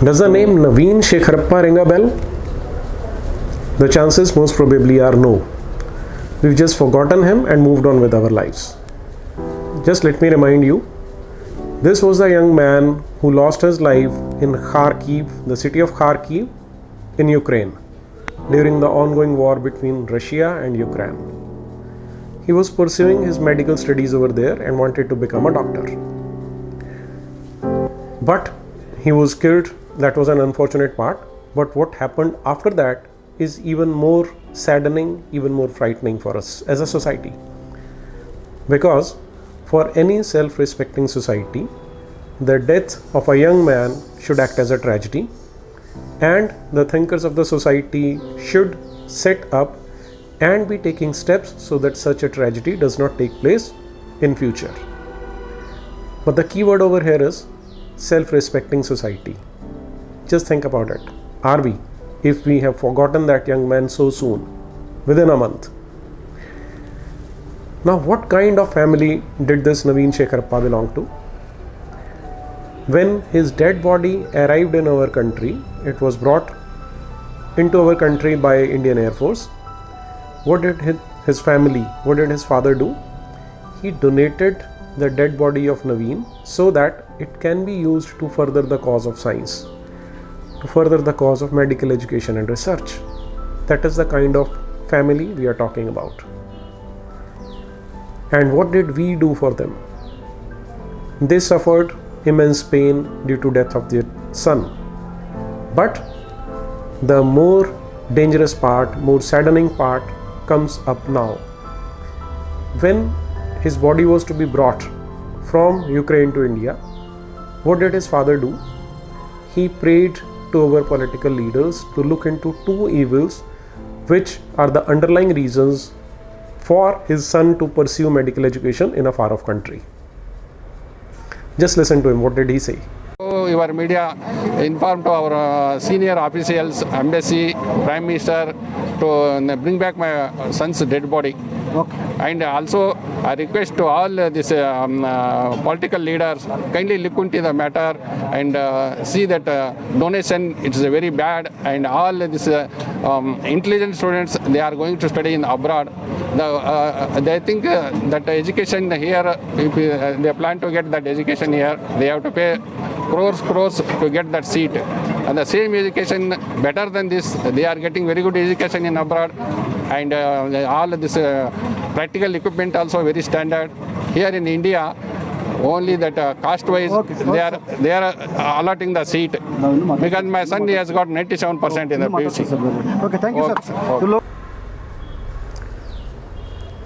Does the name Naveen Shekharappa ring a bell? The chances most probably are no. We've just forgotten him and moved on with our lives. Just let me remind you, this was a young man who lost his life in Kharkiv, the city of Kharkiv in Ukraine, during the ongoing war between Russia and Ukraine. He was pursuing his medical studies over there and wanted to become a doctor. But he was killed. That was an unfortunate part. But what happened after that is even more saddening, even more frightening for us as a society. Because for any self-respecting society, the death of a young man should act as a tragedy, and the thinkers of the society should set up and be taking steps so that such a tragedy does not take place in future. But the key word over here is self-respecting society. Just think about it. Are we, if we have forgotten that young man so soon, within a month? Now, what kind of family did this Naveen Shekharappa belong to? When his dead body arrived in our country, it was brought into our country by Indian Air Force. What did his family, what did his father do? He donated the dead body of Naveen so that it can be used to further the cause of science, to further the cause of medical education and research. That is the kind of family we are talking about. And what did we do for them? They suffered immense pain due to death of their son. But the more dangerous part, more saddening part comes up now. When his body was to be brought from Ukraine to India, what did his father do? He prayed to our political leaders to look into two evils which are the underlying reasons for his son to pursue medical education in a far-off country. Just listen to him. What did he say? Your media informed to our senior officials, embassy, Prime Minister to bring back my son's dead body. Okay. And also I request to all these political leaders kindly look into the matter and see that donation it is very bad, and all these intelligent students, they are going to study in abroad. They think that education here, if they plan to get that education here, they have to pay crores to get that seat. And the same education, better than this, they are getting very good education in abroad, and all this practical equipment also very standard. Here in India, only that caste wise, they are allotting the seat, because my son, he has got 97% in the PUC. Okay, thank you, sir.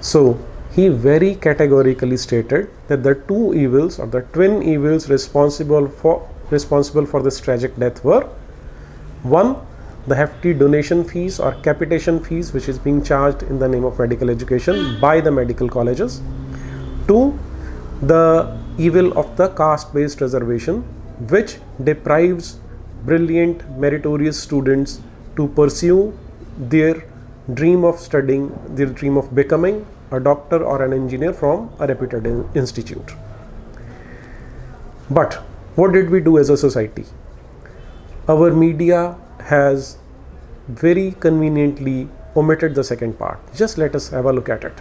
So he very categorically stated that the two evils, or the twin evils responsible for this tragic death were: one, the hefty donation fees or capitation fees which is being charged in the name of medical education by the medical colleges; two, the evil of the caste-based reservation, which deprives brilliant, meritorious students to pursue their dream of studying, their dream of becoming a doctor or an engineer from a reputed institute. But what did we do as a society? Our media has very conveniently omitted the second part. Just let us have a look at it.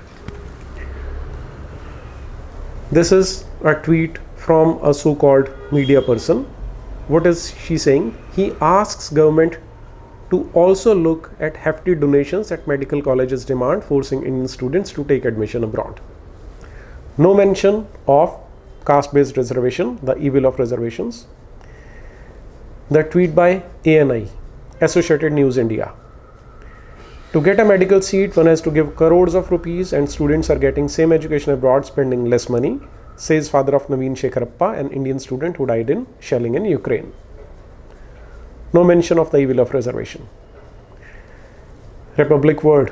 This is a tweet from a so-called media person. What is she saying? He asks government to also look at hefty donations that medical colleges demand, forcing Indian students to take admission abroad. No mention of caste-based reservation, the evil of reservations. The tweet by ANI, Associated News India. To get a medical seat, one has to give crores of rupees, and students are getting same education abroad, spending less money, says father of Naveen Shekharappa, an Indian student who died in shelling in Ukraine. No mention of the evil of reservation. Republic Word.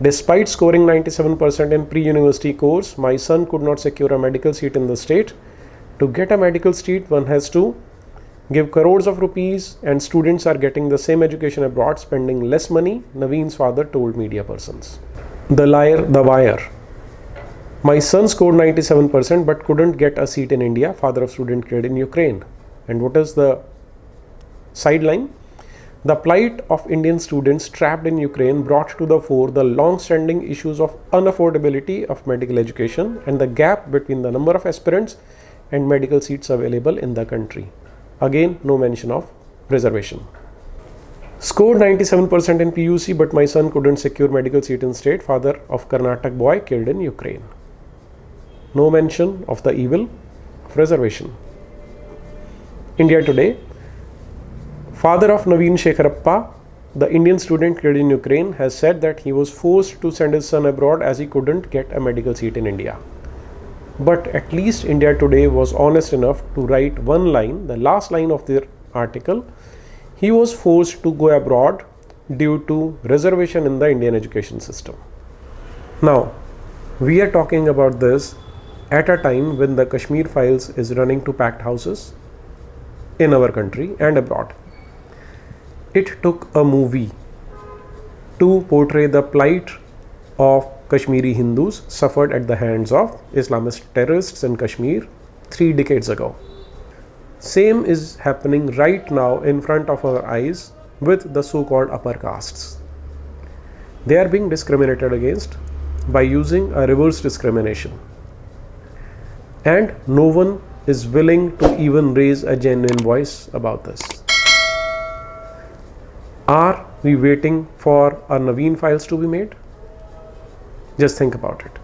Despite scoring 97% in pre-university course, my son could not secure a medical seat in the state. To get a medical seat, one has to give crores of rupees, and students are getting the same education abroad, spending less money, Naveen's father told media persons. The liar, the wire. My son scored 97% but couldn't get a seat in India, father of student killed in Ukraine. And what is the sideline, the plight of Indian students trapped in Ukraine brought to the fore the long-standing issues of unaffordability of medical education and the gap between the number of aspirants and medical seats available in the country. Again, no mention of reservation. Scored 97% in PUC, but my son couldn't secure medical seat in state. Father of Karnataka boy killed in Ukraine. No mention of the evil of reservation. India Today. Father of Naveen Shekharappa, the Indian student killed in Ukraine, has said that he was forced to send his son abroad as he couldn't get a medical seat in India. But at least India Today was honest enough to write one line, the last line of their article. He was forced to go abroad due to reservation in the Indian education system. Now, we are talking about this at a time when the Kashmir Files is running to packed houses in our country and abroad. It took a movie to portray the plight of Kashmiri Hindus suffered at the hands of Islamist terrorists in Kashmir 3 decades ago. Same is happening right now in front of our eyes with the so-called upper castes. They are being discriminated against by using a reverse discrimination. And no one is willing to even raise a genuine voice about this. Are we waiting for a Naveen Files to be made? Just think about it.